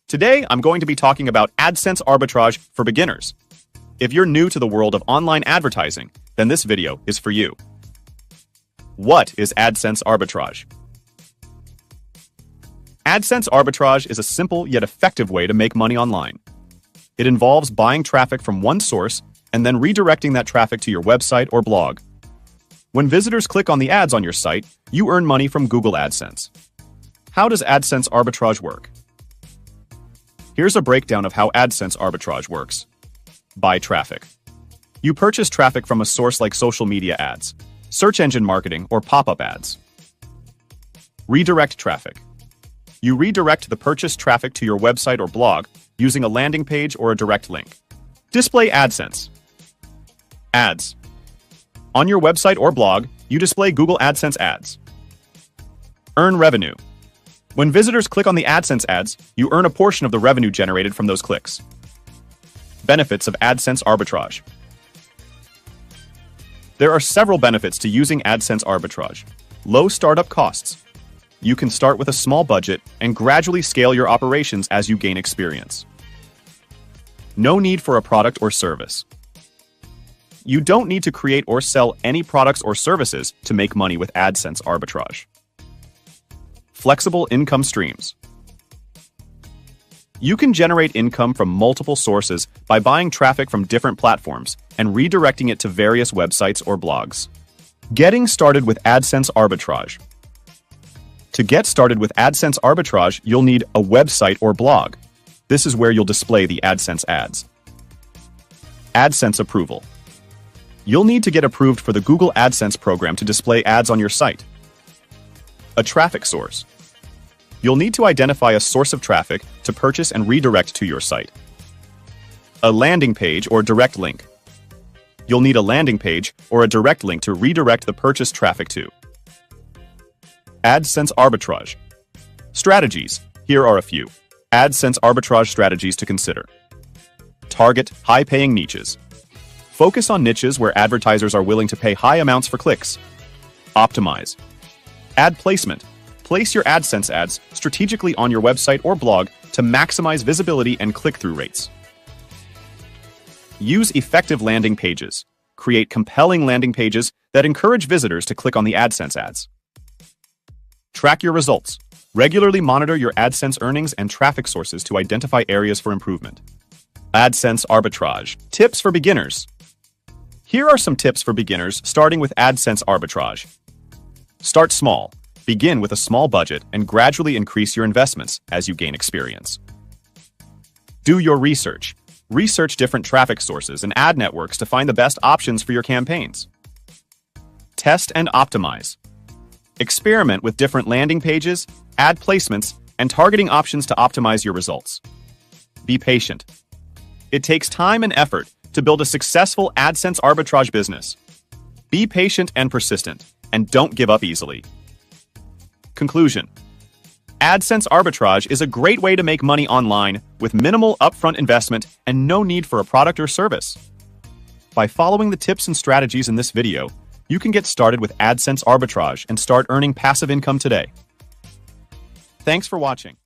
Today, I'm going to be talking about AdSense arbitrage for beginners. If you're new to the world of online advertising, then this video is for you. What is AdSense arbitrage? AdSense arbitrage is a simple yet effective way to make money online. It involves buying traffic from one source and then redirecting that traffic to your website or blog. When visitors click on the ads on your site, you earn money from Google AdSense. How does AdSense arbitrage work? Here's a breakdown of how AdSense arbitrage works. Buy traffic. You purchase traffic from a source like social media ads, search engine marketing, or pop-up ads. Redirect traffic. You redirect the purchased traffic to your website or blog using a landing page or a direct link. Display AdSense. Ads. On your website or blog, you display Google AdSense ads. Earn revenue. When visitors click on the AdSense ads, you earn a portion of the revenue generated from those clicks. Benefits of AdSense arbitrage. There are several benefits to using AdSense arbitrage. Low startup costs. You can start with a small budget and gradually scale your operations as you gain experience. No need for a product or service. You don't need to create or sell any products or services to make money with AdSense arbitrage. Flexible income streams. You can generate income from multiple sources by buying traffic from different platforms and redirecting it to various websites or blogs. Getting started with AdSense arbitrage. To get started with AdSense arbitrage, you'll need a website or blog. This is where you'll display the AdSense ads. AdSense approval. You'll need to get approved for the Google AdSense program to display ads on your site. A traffic source. You'll need to identify a source of traffic to purchase and redirect to your site. A landing page or direct link. You'll need a landing page or a direct link to redirect the purchased traffic to. AdSense arbitrage. Strategies. Here are a few. AdSense arbitrage strategies to consider. Target high-paying niches. Focus on niches where advertisers are willing to pay high amounts for clicks. Optimize. Ad placement. Place your AdSense ads strategically on your website or blog to maximize visibility and click-through rates. Use effective landing pages. Create compelling landing pages that encourage visitors to click on the AdSense ads. Track your results. Regularly monitor your AdSense earnings and traffic sources to identify areas for improvement. AdSense arbitrage. Tips for beginners. Here are some tips for beginners starting with AdSense arbitrage. Start small. Begin with a small budget and gradually increase your investments as you gain experience. Do your research. Research different traffic sources and ad networks to find the best options for your campaigns. Test and optimize. Experiment with different landing pages, ad placements, and targeting options to optimize your results. Be patient. It takes time and effort to build a successful AdSense arbitrage business. Be patient and persistent, and don't give up easily. Conclusion. AdSense arbitrage is a great way to make money online with minimal upfront investment and no need for a product or service. By following the tips and strategies in this video, you can get started with AdSense arbitrage and start earning passive income today. Thanks for watching.